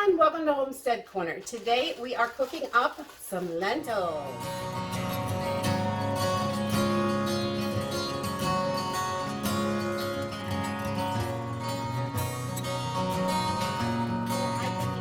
everyone, welcome to Homestead Corner. Today we are cooking up some lentils.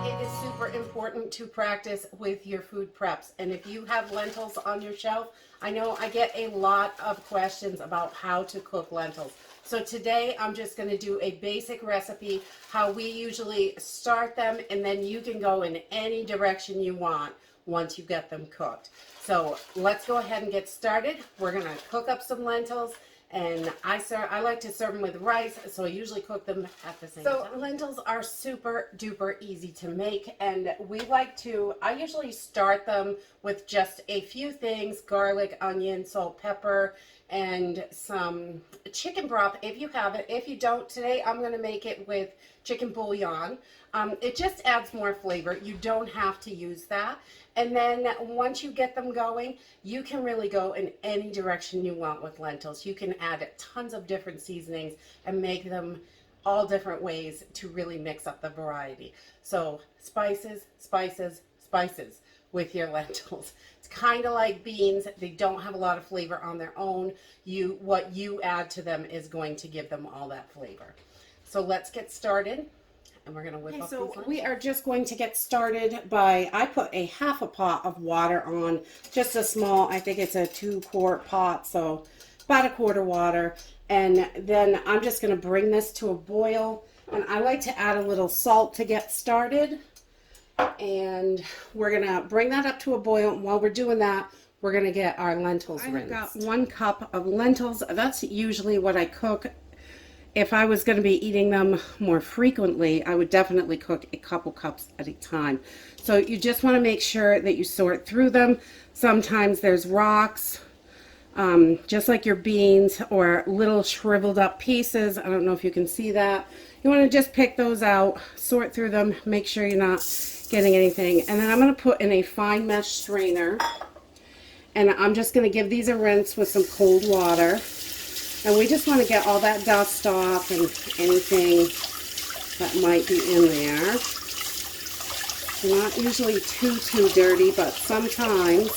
It is super important to practice with your food preps, and if you have lentils on your shelf, I know I get a lot of questions about how to cook lentils. So today I'm just going to do a basic recipe, how we usually start them, and then you can go in any direction you want once you get them cooked. So let's go ahead and get started. We're going to cook up some lentils, and I like to serve them with rice, so I usually cook them at the same time. So lentils are super duper easy to make, and I usually start them with just a few things: garlic, onion, salt, pepper, and some chicken broth if you have it. If you don't, today I'm going to make it with chicken bouillon. It just adds more flavor. You don't have to use that. And then once you get them going, you can really go in any direction you want with lentils. You can add tons of different seasonings and make them all different ways to really mix up the variety. So spices, spices, spices with your lentils. It's kind of like beans. They don't have a lot of flavor on their own. What you add to them is going to give them all that flavor. So let's get started. And we're going to whip up these lentils. We are just going to get started by, I put a half a pot of water on, just a small, I think it's a 2-quart pot, so about a quart of water. And then I'm just going to bring this to a boil. And I like to add a little salt to get started. And we're going to bring that up to a boil. And while we're doing that, we're going to get our lentils rinsed. I've got 1 cup of lentils. That's usually what I cook. If I was going to be eating them more frequently, I would definitely cook a couple cups at a time. So you just want to make sure that you sort through them. Sometimes there's rocks, just like your beans, or little shriveled up pieces. I don't know if you can see that. You want to just pick those out, sort through them, make sure you're not getting anything. And then I'm going to put in a fine mesh strainer. And I'm just going to give these a rinse with some cold water. And we just want to get all that dust off and anything that might be in there. They're not usually too dirty, but sometimes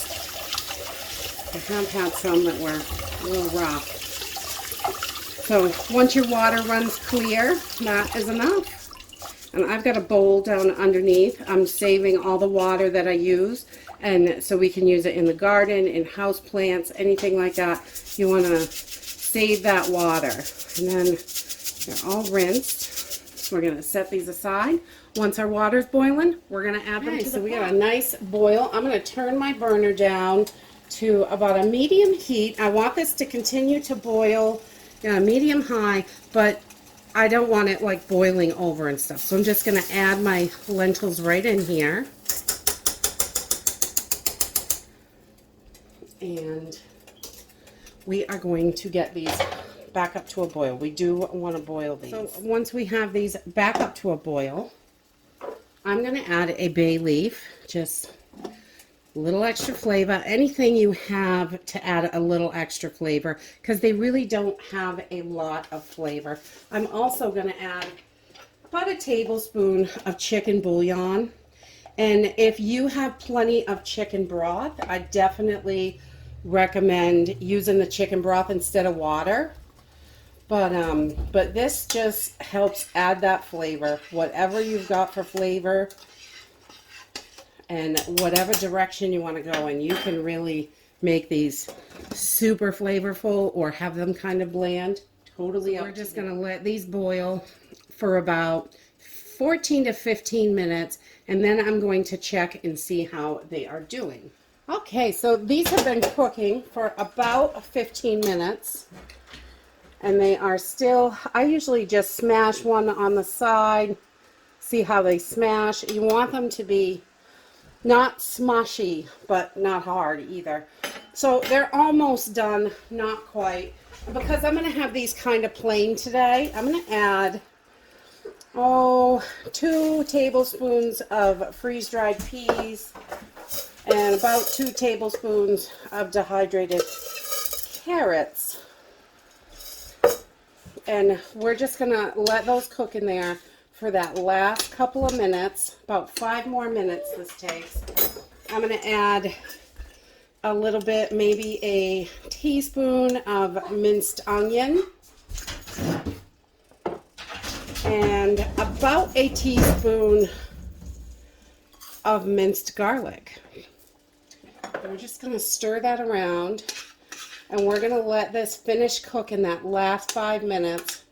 I have had some that were a little rough. So once your water runs clear, that is enough. And I've got a bowl down underneath. I'm saving all the water that I use, and so we can use it in the garden, in house plants, anything like that. You want to save that water. And then they're all rinsed. So we're going to set these aside. Once our water's boiling, we're going to add them to the pot. So we got a nice boil. I'm going to turn my burner down to about a medium heat. I want this to continue to boil, medium high, but I don't want it like boiling over and stuff. So I'm just going to add my lentils right in here. And we are going to get these back up to a boil. We do want to boil these. So once we have these back up to a boil, I'm going to add a bay leaf, just a little extra flavor. Anything you have to add a little extra flavor, because they really don't have a lot of flavor. I'm also going to add about a tablespoon of chicken bouillon. And if you have plenty of chicken broth, I definitely recommend using the chicken broth instead of water. But this just helps add that flavor. Whatever you've got for flavor and whatever direction you want to go in, you can really make these super flavorful or have them kind of bland. Totally up to you. We're just going to let these boil for about 14 to 15 minutes, and then I'm going to check and see how they are doing. Okay, so these have been cooking for about 15 minutes, and they are still, I usually just smash one on the side, see how they smash. You want them to be not smushy, but not hard either. So they're almost done, not quite. Because I'm going to have these kind of plain today, I'm going to add 2 tablespoons of freeze-dried peas and about 2 tablespoons of dehydrated carrots. And we're just going to let those cook in there for that last couple of minutes, about 5 more minutes this takes, I'm going to add a little bit, maybe a teaspoon of minced onion and about a teaspoon of minced garlic. And we're just going to stir that around, and we're going to let this finish cook in that last 5 minutes,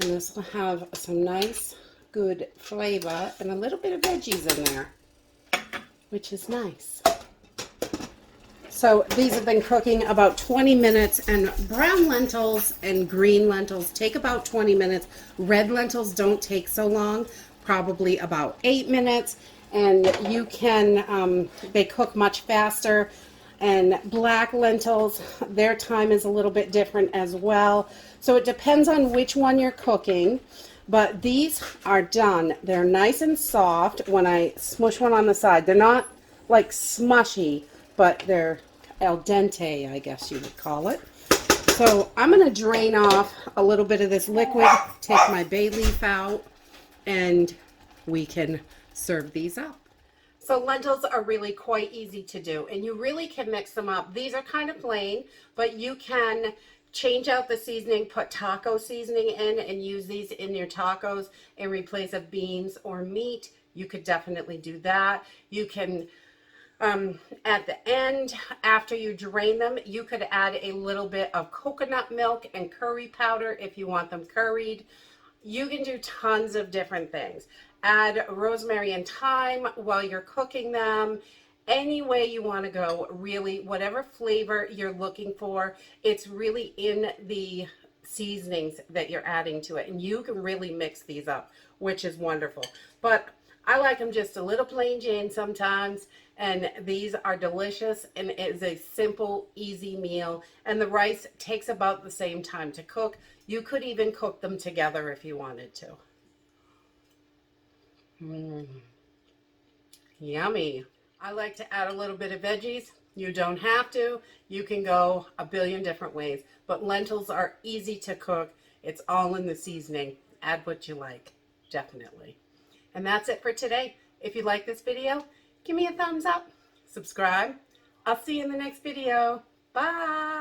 and this will have some nice good flavor and a little bit of veggies in there, which is nice. So these have been cooking about 20 minutes, and brown lentils and green lentils take about 20 minutes. Red lentils don't take so long, probably about 8 minutes, and you can, they cook much faster. And black lentils, their time is a little bit different as well. So it depends on which one you're cooking, but these are done. They're nice and soft when I smush one on the side. They're not like smushy, but they're al dente, I guess you would call it. So I'm going to drain off a little bit of this liquid, take my bay leaf out, and we can serve these up. So lentils are really quite easy to do, and you really can mix them up. These are kind of plain, but you can change out the seasoning, put taco seasoning in, and use these in your tacos in replace of beans or meat. You could definitely do that. You can, at the end, after you drain them, you could add a little bit of coconut milk and curry powder if you want them curried. You can do tons of different things. Add rosemary and thyme while you're cooking them. Any way you want to go, really, whatever flavor you're looking for, it's really in the seasonings that you're adding to it. And you can really mix these up, which is wonderful. But I like them just a little plain Jane sometimes, and these are delicious, and it is a simple, easy meal. And the rice takes about the same time to cook. You could even cook them together if you wanted to. Yummy. I like to add a little bit of veggies. You don't have to. You can go a billion different ways, but lentils are easy to cook. It's all in the seasoning. Add what you like, definitely. And that's it for today. If you like this video, give me a thumbs up, subscribe. I'll see you in the next video. Bye.